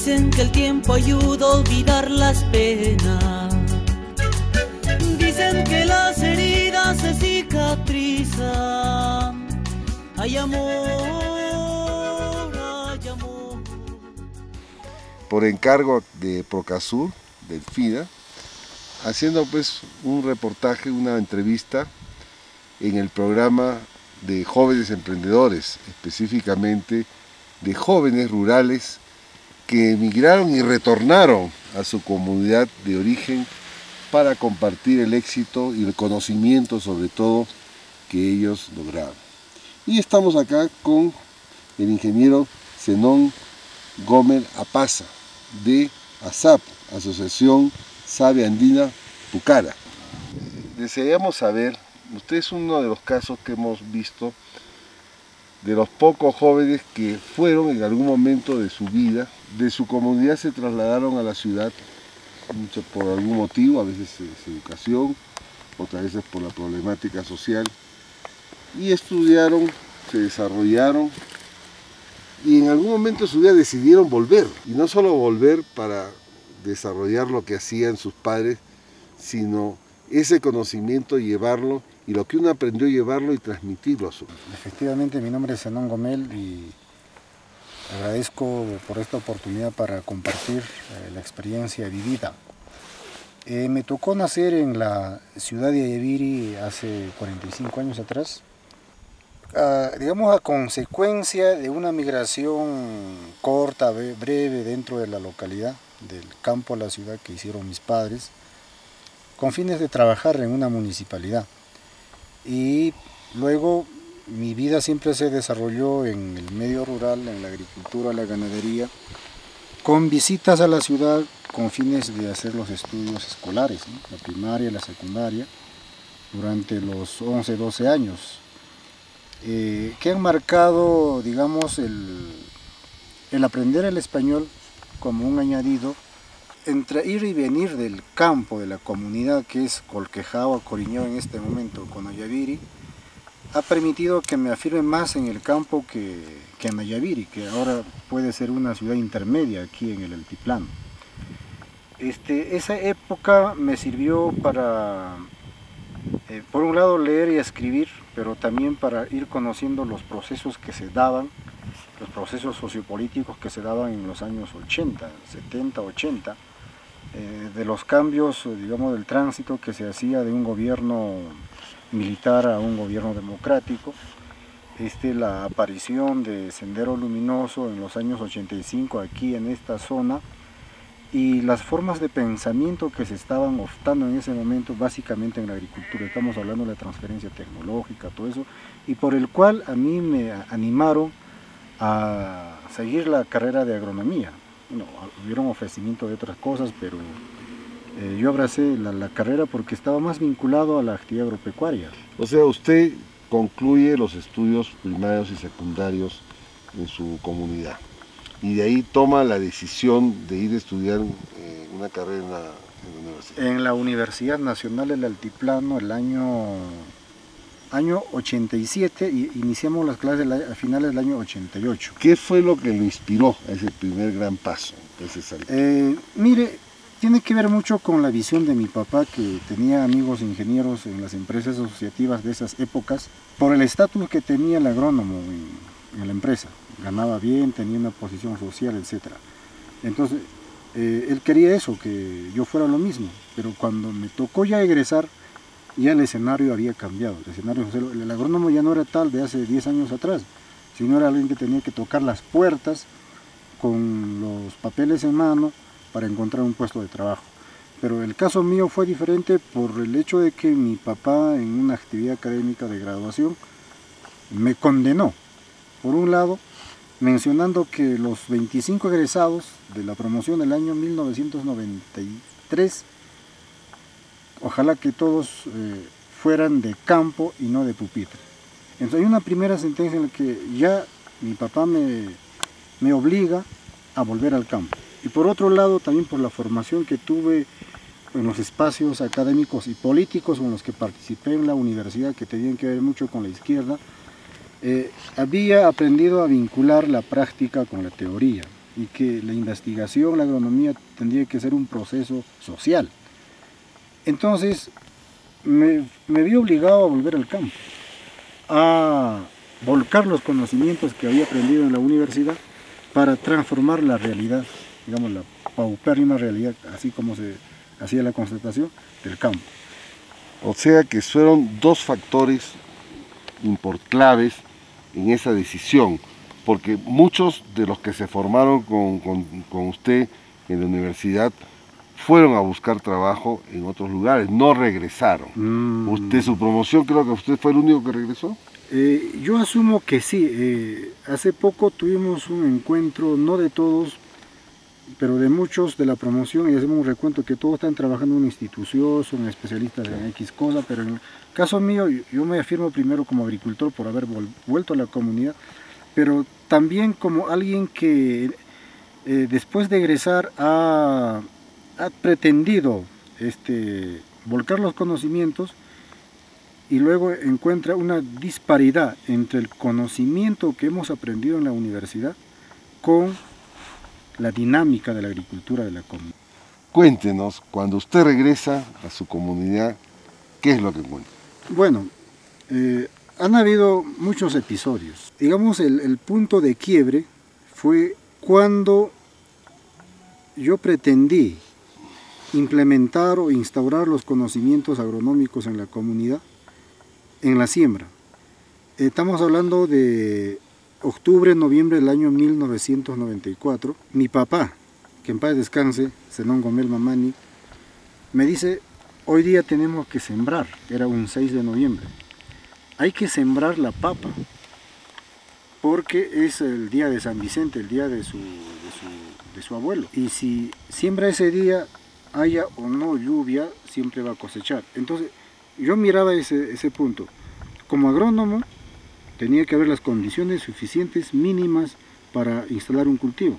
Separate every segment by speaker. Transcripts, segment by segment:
Speaker 1: Dicen que el tiempo ayuda a olvidar las penas. Dicen que las heridas se cicatrizan. Hay amor, hay amor.
Speaker 2: Por encargo de Procasur, del FIDA, haciendo pues un reportaje, una entrevista en el programa de jóvenes emprendedores, específicamente de jóvenes rurales que emigraron y retornaron a su comunidad de origen para compartir el éxito y el conocimiento sobre todo que ellos lograron. Y estamos acá con el ingeniero Zenón Gómez Apaza de ASAP, Asociación Savia Andina Pucara. Desearíamos saber, usted es uno de los casos que hemos visto de los pocos jóvenes que fueron en algún momento de su vida, de su comunidad se trasladaron a la ciudad, por algún motivo, a veces es educación, otras veces por la problemática social, y estudiaron, se desarrollaron, y en algún momento de su vida decidieron volver, y no solo volver para desarrollar lo que hacían sus padres, sino ese conocimiento llevarlo, y lo que uno aprendió llevarlo y transmitirlo a su vida.
Speaker 3: Efectivamente, mi nombre es Zenón Gómez y agradezco por esta oportunidad para compartir la experiencia vivida. Me tocó nacer en la ciudad de Ayaviri hace 45 años atrás, digamos a consecuencia de una migración corta, breve dentro de la localidad, del campo a la ciudad que hicieron mis padres, con fines de trabajar en una municipalidad. Y luego mi vida siempre se desarrolló en el medio rural, en la agricultura, la ganadería, con visitas a la ciudad con fines de hacer los estudios escolares, ¿no? La primaria y la secundaria, durante los 11, 12 años, que han marcado, digamos, el aprender el español como un añadido entre ir y venir del campo, de la comunidad que es Colquejao, Coriñó en este momento, con Ayaviri, ha permitido que me afirme más en el campo que en Ayaviri, que ahora puede ser una ciudad intermedia aquí en el altiplano. Esa época me sirvió para, por un lado, leer y escribir, pero también para ir conociendo los procesos que se daban, los procesos sociopolíticos que se daban en los años 80, 70, 80, de los cambios, digamos, del tránsito que se hacía de un gobierno militar a un gobierno democrático, la aparición de Sendero Luminoso en los años 85 aquí en esta zona, y las formas de pensamiento que se estaban optando en ese momento, básicamente en la agricultura. Estamos hablando de la transferencia tecnológica, todo eso, y por el cual a mí me animaron a seguir la carrera de agronomía. Bueno, hubieron ofrecimiento de otras cosas, pero yo abracé la carrera porque estaba más vinculado a la actividad agropecuaria.
Speaker 2: O sea, usted concluye los estudios primarios y secundarios en su comunidad y de ahí toma la decisión de ir a estudiar una carrera en la universidad.
Speaker 3: En la Universidad Nacional del Altiplano, el año 87, y iniciamos las clases a finales del año 88.
Speaker 2: ¿Qué fue lo que lo inspiró a ese primer gran paso, ese salto?
Speaker 3: Mire, tiene que ver mucho con la visión de mi papá, que tenía amigos ingenieros en las empresas asociativas de esas épocas, por el estatus que tenía el agrónomo en la empresa. Ganaba bien, tenía una posición social, etc. Entonces, él quería eso, que yo fuera lo mismo, pero cuando me tocó ya egresar, ya el escenario había cambiado. El agrónomo ya no era tal de hace 10 años atrás, sino era alguien que tenía que tocar las puertas con los papeles en mano para encontrar un puesto de trabajo. Pero el caso mío fue diferente por el hecho de que mi papá, en una actividad académica de graduación, me condenó. Por un lado, mencionando que los 25 egresados de la promoción del año 1993, ojalá que todos fueran de campo y no de pupitre. Entonces hay una primera sentencia en la que ya mi papá me obliga a volver al campo. Y por otro lado, también por la formación que tuve en los espacios académicos y políticos con los que participé en la universidad, que tenían que ver mucho con la izquierda, había aprendido a vincular la práctica con la teoría. y que la investigación, la agronomía tendría que ser un proceso social. Entonces me vi obligado a volver al campo, a volcar los conocimientos que había aprendido en la universidad para transformar la realidad, digamos la paupérrima realidad, así como se hacía la constatación del campo.
Speaker 2: O sea que fueron dos factores claves en esa decisión, porque muchos de los que se formaron con usted en la universidad fueron a buscar trabajo en otros lugares, no regresaron. Usted, su promoción, creo que usted fue el único que regresó.
Speaker 3: Yo asumo que sí. Hace poco tuvimos un encuentro, no de todos, pero de muchos de la promoción, y hacemos un recuento que todos están trabajando en una institución, son especialistas en X cosa, pero en el caso mío, yo me afirmo primero como agricultor por haber vuelto a la comunidad, pero también como alguien que después de egresar ha pretendido volcar los conocimientos y luego encuentra una disparidad entre el conocimiento que hemos aprendido en la universidad con la dinámica de la agricultura de la comunidad.
Speaker 2: Cuéntenos, cuando usted regresa a su comunidad, ¿qué es lo que encuentra?
Speaker 3: Bueno, han habido muchos episodios. Digamos, el punto de quiebre fue cuando yo pretendí implementar o instaurar los conocimientos agronómicos en la comunidad, en la siembra. Estamos hablando de octubre, noviembre del año 1994. Mi papá, que en paz descanse, Zenón Gomel Mamani, me dice, hoy día tenemos que sembrar, era un 6 de noviembre, hay que sembrar la papa, porque es el día de San Vicente, el día de su abuelo. Y si siembra ese día, haya o no lluvia, siempre va a cosechar. Entonces, yo miraba ese punto. Como agrónomo, tenía que haber las condiciones suficientes, mínimas, para instalar un cultivo.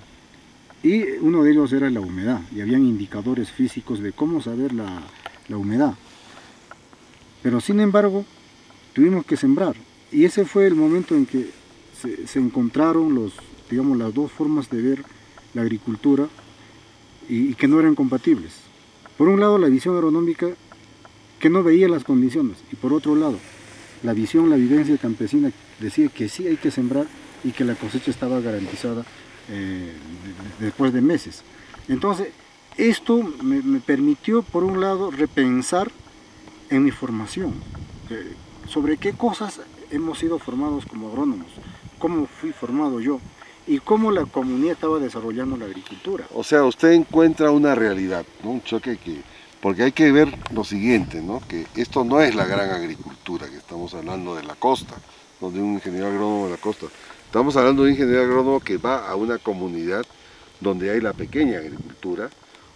Speaker 3: Y uno de ellos era la humedad, y habían indicadores físicos de cómo saber la humedad. Pero sin embargo, tuvimos que sembrar. Y ese fue el momento en que se encontraron las dos formas de ver la agricultura y que no eran compatibles. Por un lado, la visión agronómica que no veía las condiciones, y por otro lado, la vivencia campesina decía que sí hay que sembrar y que la cosecha estaba garantizada después de meses. Entonces, esto me permitió, por un lado, repensar en mi formación, sobre qué cosas hemos sido formados como agrónomos, cómo fui formado yo y cómo la comunidad estaba desarrollando la agricultura.
Speaker 2: O sea, usted encuentra una realidad, ¿no? Un choque porque hay que ver lo siguiente, ¿no? Que esto no es la gran agricultura, que estamos hablando de la costa, no de un ingeniero agrónomo de la costa. Estamos hablando de un ingeniero agrónomo que va a una comunidad donde hay la pequeña agricultura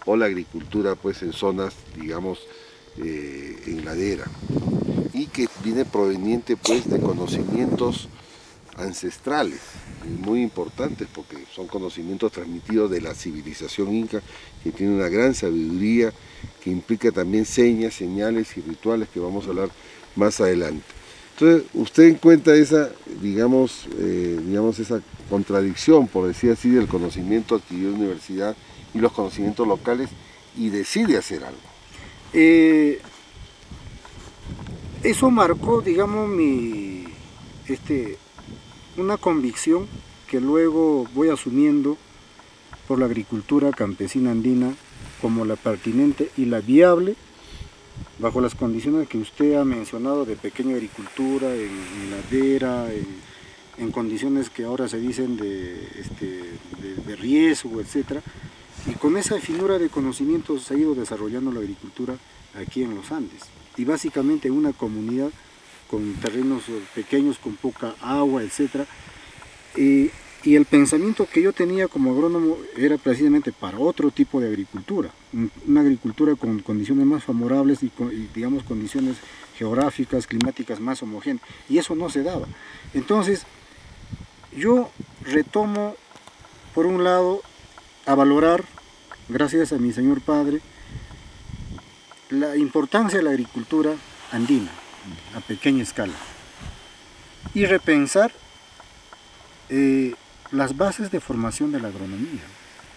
Speaker 2: o la agricultura pues en zonas, digamos, en ladera, y que viene proveniente pues de conocimientos ancestrales muy importantes, porque son conocimientos transmitidos de la civilización inca, que tiene una gran sabiduría, que implica también señas, señales y rituales que vamos a hablar más adelante. Entonces usted encuentra esa, digamos, esa contradicción, por decir así, del conocimiento adquirido en la universidad y los conocimientos locales, y decide hacer algo.
Speaker 3: Eso marcó, digamos, una convicción que luego voy asumiendo por la agricultura campesina andina como la pertinente y la viable bajo las condiciones que usted ha mencionado de pequeña agricultura, en ladera, en condiciones que ahora se dicen de riesgo, etc. Y con esa finura de conocimientos se ha ido desarrollando la agricultura aquí en los Andes. Y básicamente en una comunidad con terrenos pequeños, con poca agua, etc. Y el pensamiento que yo tenía como agrónomo era precisamente para otro tipo de agricultura, una agricultura con condiciones más favorables y digamos condiciones geográficas, climáticas más homogéneas, y eso no se daba. Entonces yo retomo, por un lado, a valorar, gracias a mi señor padre, la importancia de la agricultura andina a pequeña escala y repensar las bases de formación de la agronomía.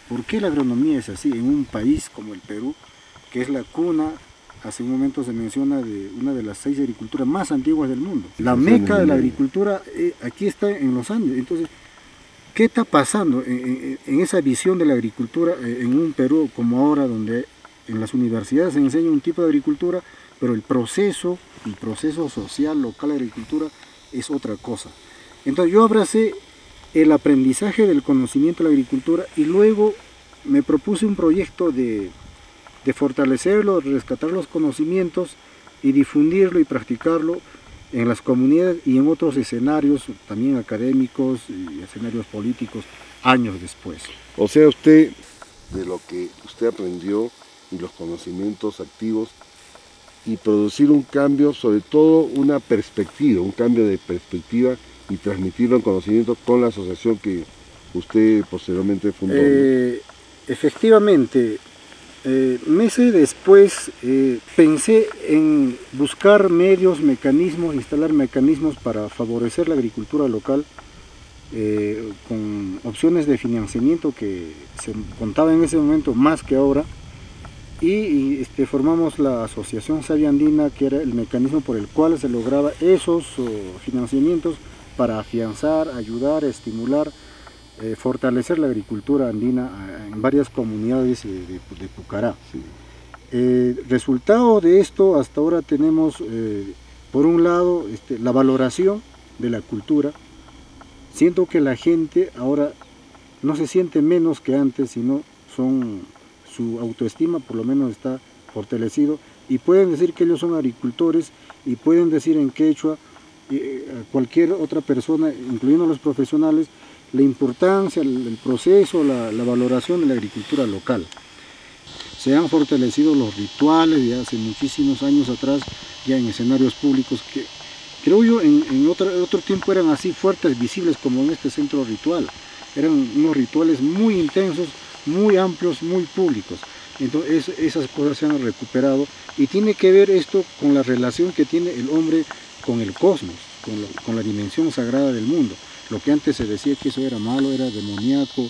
Speaker 3: ¿Por qué la agronomía es así en un país como el Perú, que es la cuna, hace un momento se menciona, de una de las 6 agriculturas más antiguas del mundo? La meca de la agricultura aquí está en los Andes. Entonces, ¿qué está pasando en esa visión de la agricultura en un Perú como ahora, donde en las universidades se enseña un tipo de agricultura, pero el proceso social local de agricultura es otra cosa? Entonces yo abracé el aprendizaje del conocimiento de la agricultura y luego me propuse un proyecto de fortalecerlo, rescatar los conocimientos y difundirlo y practicarlo en las comunidades y en otros escenarios, también académicos y escenarios políticos, años después.
Speaker 2: O sea, usted, de lo que usted aprendió y los conocimientos activos, y producir un cambio, sobre todo una perspectiva, un cambio de perspectiva, y transmitirlo en conocimiento con la asociación que usted posteriormente fundó.
Speaker 3: Efectivamente, meses después pensé en buscar medios, mecanismos, instalar mecanismos para favorecer la agricultura local con opciones de financiamiento que se contaba en ese momento más que ahora, y formamos la Asociación Savia Andina, que era el mecanismo por el cual se lograba esos financiamientos para afianzar, ayudar, estimular, fortalecer la agricultura andina en varias comunidades de Pucará. Sí. Resultado de esto, hasta ahora tenemos, por un lado, la valoración de la cultura. Siento que la gente ahora no se siente menos que antes, sino su autoestima por lo menos está fortalecido, y pueden decir que ellos son agricultores, y pueden decir en quechua a cualquier otra persona, incluyendo a los profesionales, la importancia, el proceso, la valoración de la agricultura local. Se han fortalecido los rituales de hace muchísimos años atrás, ya en escenarios públicos, que creo yo en otro tiempo eran así fuertes, visibles, como en este centro ritual. Eran unos rituales muy intensos, muy amplios, muy públicos. Entonces esas cosas se han recuperado, y tiene que ver esto con la relación que tiene el hombre con el cosmos, con la dimensión sagrada del mundo. Lo que antes se decía que eso era malo, era demoníaco,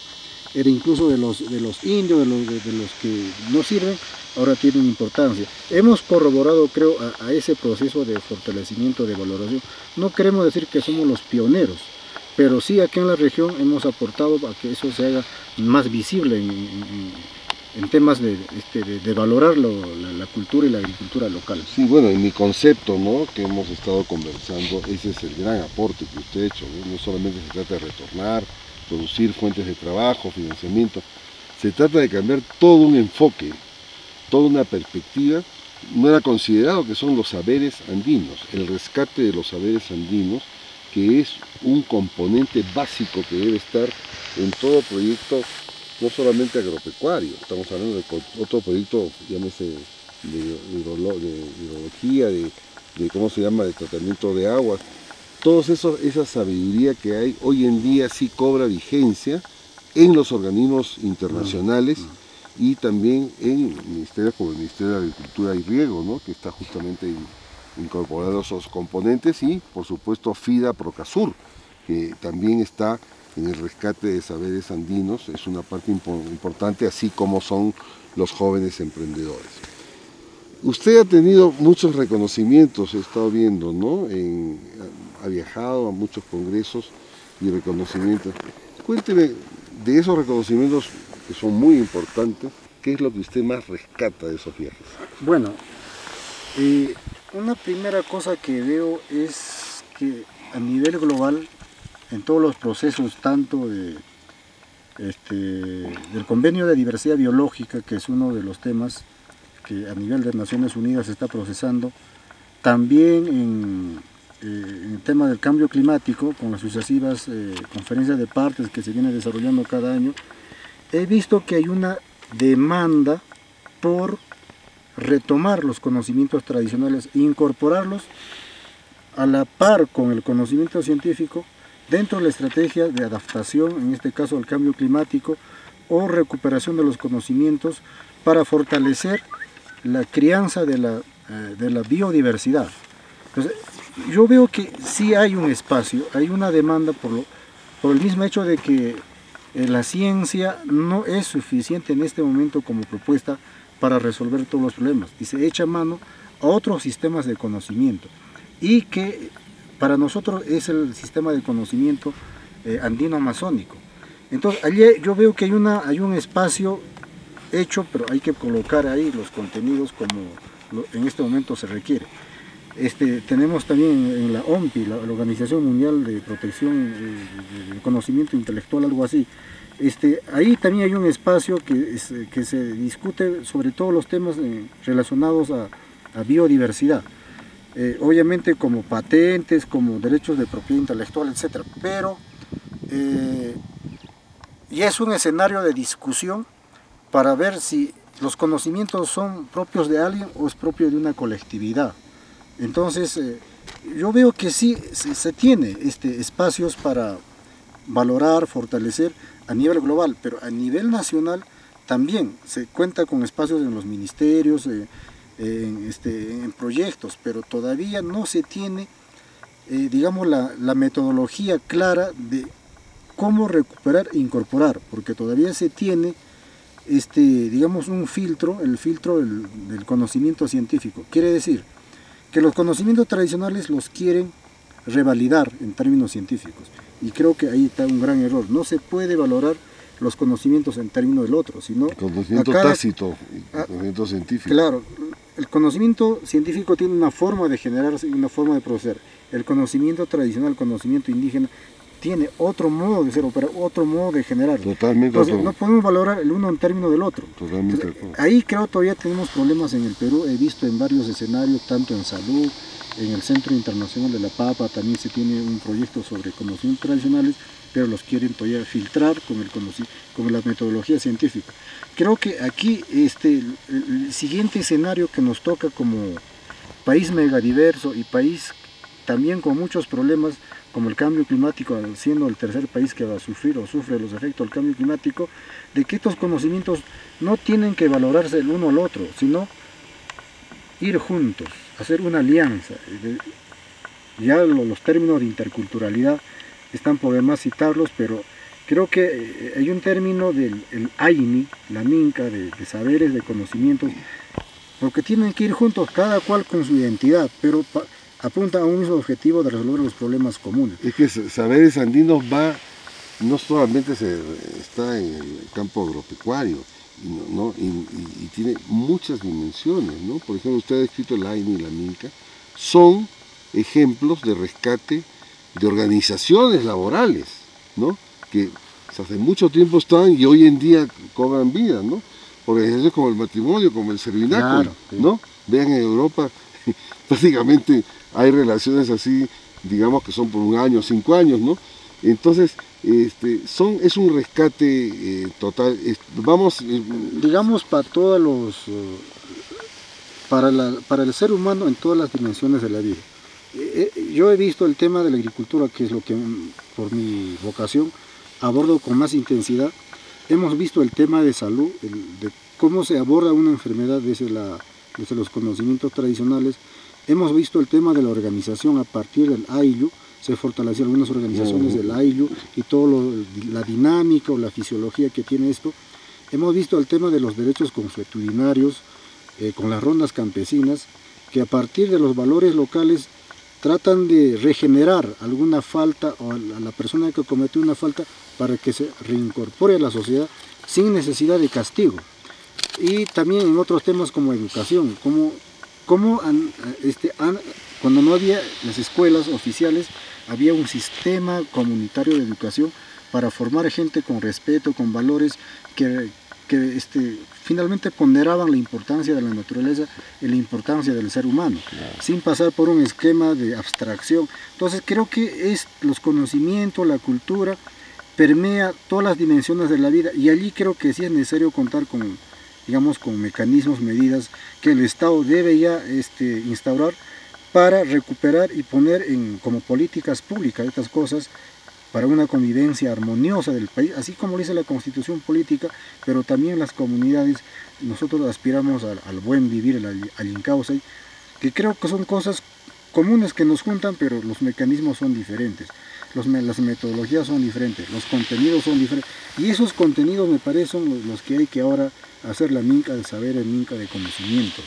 Speaker 3: era incluso de los indios, de los que no sirven, ahora tienen importancia. Hemos corroborado, creo, a ese proceso de fortalecimiento, de valoración. No queremos decir que somos los pioneros, pero sí aquí en la región hemos aportado a que eso se haga más visible en temas de valorar la cultura y la agricultura local.
Speaker 2: Sí, bueno, en mi concepto, ¿no?, que hemos estado conversando, ese es el gran aporte que usted ha hecho, ¿no? No solamente se trata de retornar, producir fuentes de trabajo, financiamiento, se trata de cambiar todo un enfoque, toda una perspectiva. No era considerado que son los saberes andinos, el rescate de los saberes andinos, que es un componente básico que debe estar en todo proyecto, no solamente agropecuario. Estamos hablando de otro proyecto, llámese de hidrología, de cómo se llama, de tratamiento de aguas. Todo eso, esa sabiduría que hay hoy en día sí cobra vigencia en los organismos internacionales y también en ministerios como el Ministerio de Agricultura y Riego, ¿no?, que está justamente incorporando esos componentes, y por supuesto FIDA Procasur, que también está en el rescate de saberes andinos, es una parte importante, así como son los jóvenes emprendedores. Usted ha tenido muchos reconocimientos, he estado viendo, ¿no? Ha viajado a muchos congresos y reconocimientos. Cuénteme de esos reconocimientos que son muy importantes, ¿qué es lo que usted más rescata de esos viajes?
Speaker 3: Bueno, una primera cosa que veo es que a nivel global, en todos los procesos, tanto del Convenio de Diversidad Biológica, que es uno de los temas que a nivel de Naciones Unidas se está procesando, también en el tema del cambio climático, con las sucesivas conferencias de partes que se vienen desarrollando cada año, he visto que hay una demanda por retomar los conocimientos tradicionales e incorporarlos a la par con el conocimiento científico dentro de la estrategia de adaptación, en este caso al cambio climático, o recuperación de los conocimientos para fortalecer la crianza de la biodiversidad. Entonces, yo veo que sí hay un espacio, hay una demanda por el mismo hecho de que la ciencia no es suficiente en este momento como propuesta para resolver todos los problemas y se echa mano a otros sistemas de conocimiento y que para nosotros es el sistema de conocimiento andino-amazónico. Entonces allí yo veo que hay un espacio hecho, pero hay que colocar ahí los contenidos como en este momento se requiere. Tenemos también en la OMPI, la Organización Mundial de Protección del Conocimiento Intelectual, algo así. Ahí también hay un espacio que se discute sobre todos los temas relacionados a biodiversidad. Obviamente como patentes, como derechos de propiedad intelectual, etc. Pero ya es un escenario de discusión para ver si los conocimientos son propios de alguien o es propio de una colectividad. Entonces, yo veo que sí se tiene espacios para valorar, fortalecer a nivel global, pero a nivel nacional también se cuenta con espacios en los ministerios, en proyectos, pero todavía no se tiene, digamos, la metodología clara de cómo recuperar e incorporar, porque todavía se tiene, digamos, un filtro, el filtro del conocimiento científico. Quiere decir que los conocimientos tradicionales los quieren revalidar en términos científicos, y creo que ahí está un gran error. No se puede valorar los conocimientos en términos del otro, sino
Speaker 2: conocimiento tácito y conocimiento científico.
Speaker 3: Claro, el conocimiento científico tiene una forma de generarse y una forma de proceder. El conocimiento tradicional, el conocimiento indígena, tiene otro modo de ser, otro modo de generar.
Speaker 2: Totalmente.
Speaker 3: Entonces, no podemos valorar el uno en términos del otro.
Speaker 2: Totalmente.
Speaker 3: Entonces, ahí creo todavía tenemos problemas en el Perú. He visto en varios escenarios, tanto en salud, en el Centro Internacional de la Papa, también se tiene un proyecto sobre conocimientos tradicionales, pero los quieren todavía filtrar con la metodología científica. Creo que aquí el siguiente escenario que nos toca como país megadiverso y país también con muchos problemas, como el cambio climático, siendo el tercer país que va a sufrir o sufre los efectos del cambio climático, de que estos conocimientos no tienen que valorarse el uno al otro, sino ir juntos, hacer una alianza. Ya los términos de interculturalidad están por demás citarlos, pero creo que hay un término del AINI, la minca, de saberes, de conocimientos, porque tienen que ir juntos, cada cual con su identidad, pero apunta a un mismo objetivo de resolver los problemas comunes.
Speaker 2: Es que Saberes Andinos no solamente está en el campo agropecuario, y tiene muchas dimensiones, ¿no? Por ejemplo, usted ha escrito el AINI y la minca, son ejemplos de rescate de organizaciones laborales, ¿no? Que hace mucho tiempo están y hoy en día cobran vida, ¿no? Organizaciones como el matrimonio, como el servináculo, claro, sí. ¿No? Vean, en Europa prácticamente hay relaciones así, digamos que son por 1 año, 5 años, ¿no? Entonces, es un rescate total.
Speaker 3: Digamos, para todos los, para el ser humano en todas las dimensiones de la vida. Yo he visto el tema de la agricultura, que es lo que por mi vocación abordo con más intensidad. Hemos visto el tema de salud, de cómo se aborda una enfermedad desde los conocimientos tradicionales. Hemos visto el tema de la organización a partir del AILU, se fortalecieron algunas organizaciones del AILU y toda la dinámica o la fisiología que tiene esto. Hemos visto el tema de los derechos consuetudinarios con las rondas campesinas, que a partir de los valores locales tratan de regenerar alguna falta o a la persona que cometió una falta para que se reincorpore a la sociedad sin necesidad de castigo. Y también en otros temas como educación, cuando no había las escuelas oficiales, había un sistema comunitario de educación para formar gente con respeto, con valores que finalmente ponderaban la importancia de la naturaleza y la importancia del ser humano, claro, sin pasar por un esquema de abstracción. Entonces creo que los conocimientos, la cultura, permea todas las dimensiones de la vida, y allí creo que sí es necesario contar con, digamos, con mecanismos, medidas que el Estado debe ya instaurar para recuperar y poner como políticas públicas estas cosas para una convivencia armoniosa del país, así como lo dice la Constitución política, pero también las comunidades. Nosotros aspiramos al buen vivir, al Incausay, que creo que son cosas comunes que nos juntan, pero los mecanismos son diferentes, las metodologías son diferentes, los contenidos son diferentes, y esos contenidos me parecen son los que hay que ahora hacer la minca del saber, el minca de conocimiento,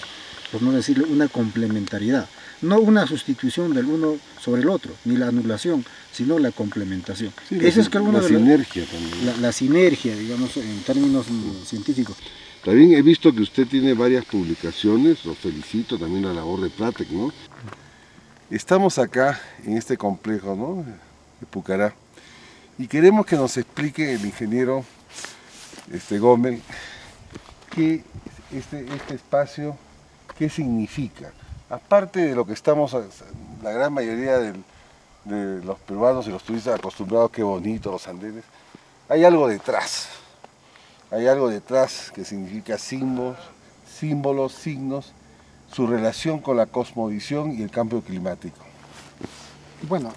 Speaker 3: por no decirle una complementariedad, no una sustitución del uno sobre el otro, ni la anulación, sino la complementación.
Speaker 2: Sí,
Speaker 3: Esa es
Speaker 2: la sinergia también.
Speaker 3: La sinergia, digamos, en términos científicos.
Speaker 2: También he visto que usted tiene varias publicaciones, lo felicito, también la labor de Pratec, ¿no? Estamos acá en este complejo, ¿no?, de Pucará, y queremos que nos explique el ingeniero Gómez qué este espacio, qué significa. Aparte de lo que estamos, la gran mayoría de los peruanos y los turistas acostumbrados, qué bonito los andenes, hay algo detrás. Hay algo detrás que significa símbolos, signos, su relación con la cosmovisión y el cambio climático.
Speaker 3: Bueno,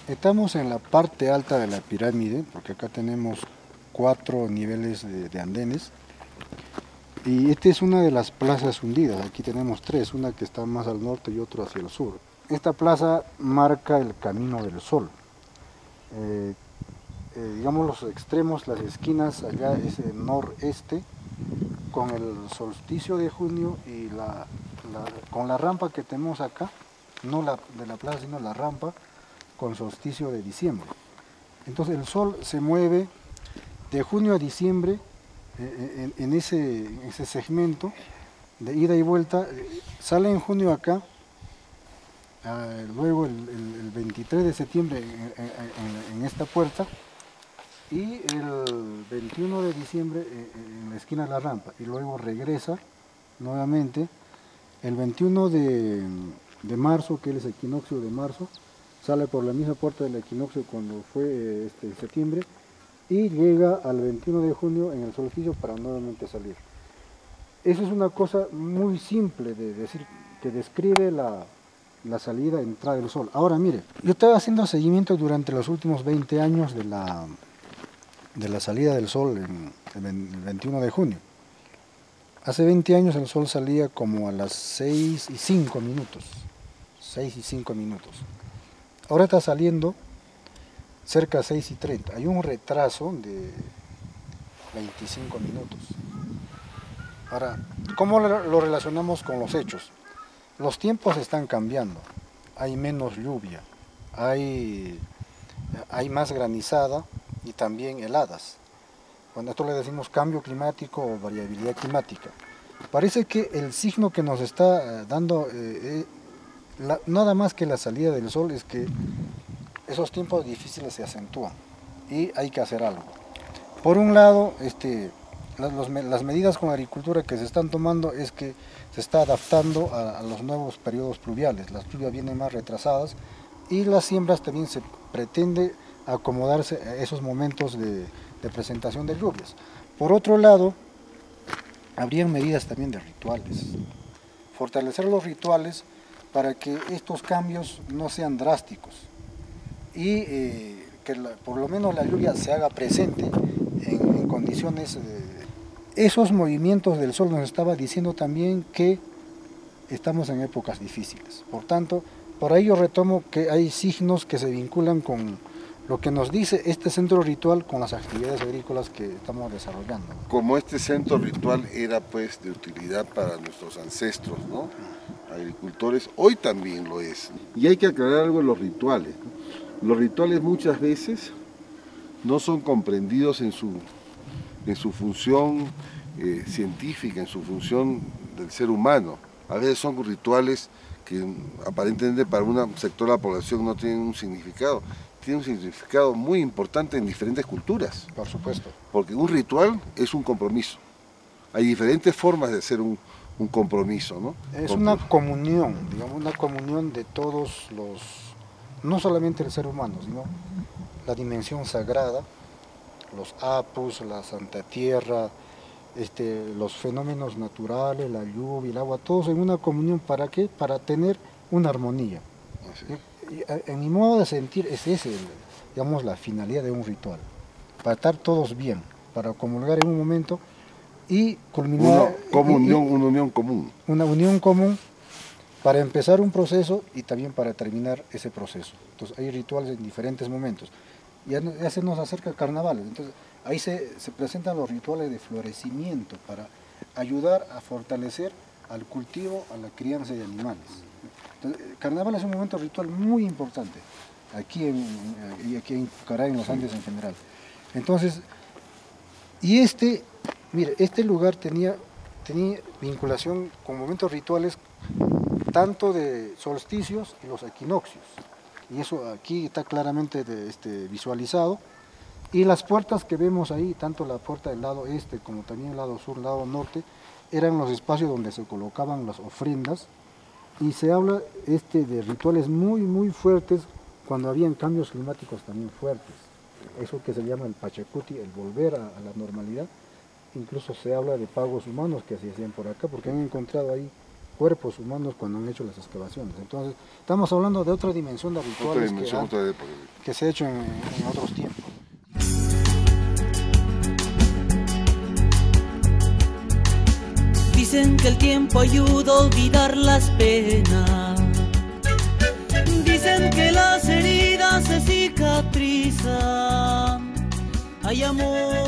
Speaker 3: estamos en la parte alta de la pirámide, porque acá tenemos 4 niveles de andenes, y esta es una de las plazas hundidas. Aquí tenemos 3, una que está más al norte y otra hacia el sur. Esta plaza marca el camino del sol. Digamos los extremos, las esquinas, allá es el noreste, con el solsticio de junio y con la rampa que tenemos acá, no de la plaza, sino la rampa, con solsticio de diciembre. Entonces el sol se mueve de junio a diciembre en ese segmento de ida y vuelta, sale en junio acá, luego el 23 de septiembre en esta puerta, y el 21 de diciembre en la esquina de la rampa, y luego regresa nuevamente el 21 de marzo, que es el equinoccio de marzo, sale por la misma puerta del equinoccio cuando fue en septiembre, y llega al 21 de junio en el solsticio para nuevamente salir. Eso es una cosa muy simple de decir, que describe la salida, entrada del sol. Ahora mire, yo estaba haciendo seguimiento durante los últimos 20 años de la salida del sol el 21 de junio. Hace 20 años el sol salía como a las 6:05 minutos. 6:05 minutos. Ahora está saliendo cerca de 6:30. Hay un retraso de 25 minutos. Ahora, ¿cómo lo relacionamos con los hechos? Los tiempos están cambiando. Hay menos lluvia, hay más granizada y también heladas. Cuando esto le decimos cambio climático o variabilidad climática. Parece que el signo que nos está dando nada más que la salida del sol es que esos tiempos difíciles se acentúan y hay que hacer algo. Por un lado, las medidas con la agricultura que se están tomando es que se está adaptando a los nuevos periodos pluviales. Las lluvias vienen más retrasadas y las siembras también se pretende acomodarse a esos momentos de presentación de lluvias. Por otro lado, habrían medidas también de rituales. Fortalecer los rituales para que estos cambios no sean drásticos y que por lo menos la lluvia se haga presente en condiciones. Esos movimientos del sol nos estaba diciendo también que estamos en épocas difíciles. Por tanto, por ahí yo retomo que hay signos que se vinculan con lo que nos dice este centro ritual con las actividades agrícolas que estamos desarrollando.
Speaker 2: Como este centro ritual era pues de utilidad para nuestros ancestros, ¿no?, agricultores, hoy también lo es. Y hay que aclarar algo en los rituales, ¿no? Los rituales muchas veces no son comprendidos en su función científica, en su función del ser humano. A veces son rituales que aparentemente para un sector de la población no tienen un significado. Tiene un significado muy importante en diferentes culturas.
Speaker 3: Por supuesto.
Speaker 2: Porque un ritual es un compromiso. Hay diferentes formas de hacer un compromiso, ¿no?
Speaker 3: Es una comunión, digamos, una comunión de todos no solamente el ser humano, sino la dimensión sagrada, los apus, la Santa Tierra, los fenómenos naturales, la lluvia, el agua, todos en una comunión. ¿Para qué? Para tener una armonía. En mi modo de sentir es digamos, la finalidad de un ritual, para estar todos bien, para comulgar en un momento y culminar
Speaker 2: una unión común.
Speaker 3: Una unión común para empezar un proceso y también para terminar ese proceso. Entonces hay rituales en diferentes momentos. Ya se nos acerca el carnaval, entonces ahí se presentan los rituales de florecimiento para ayudar a fortalecer al cultivo, a la crianza de animales. Entonces, el carnaval es un momento ritual muy importante, aquí en Pucará, en los Andes en general. Entonces, y mire, este lugar tenía vinculación con momentos rituales tanto de solsticios y los equinoccios. Y eso aquí está claramente visualizado. Y las puertas que vemos ahí, tanto la puerta del lado este como también el lado sur, el lado norte, eran los espacios donde se colocaban las ofrendas. Y se habla de rituales muy, muy fuertes cuando habían cambios climáticos también fuertes. Eso que se llama el Pachacuti, el volver a la normalidad. Incluso se habla de pagos humanos que se hacían por acá, porque han encontrado ahí cuerpos humanos cuando han hecho las excavaciones. Entonces, estamos hablando de otra dimensión de rituales que se ha hecho en otros tiempos.
Speaker 1: Dicen que el tiempo ayuda a olvidar las penas. Dicen que las heridas se cicatrizan. Hay amor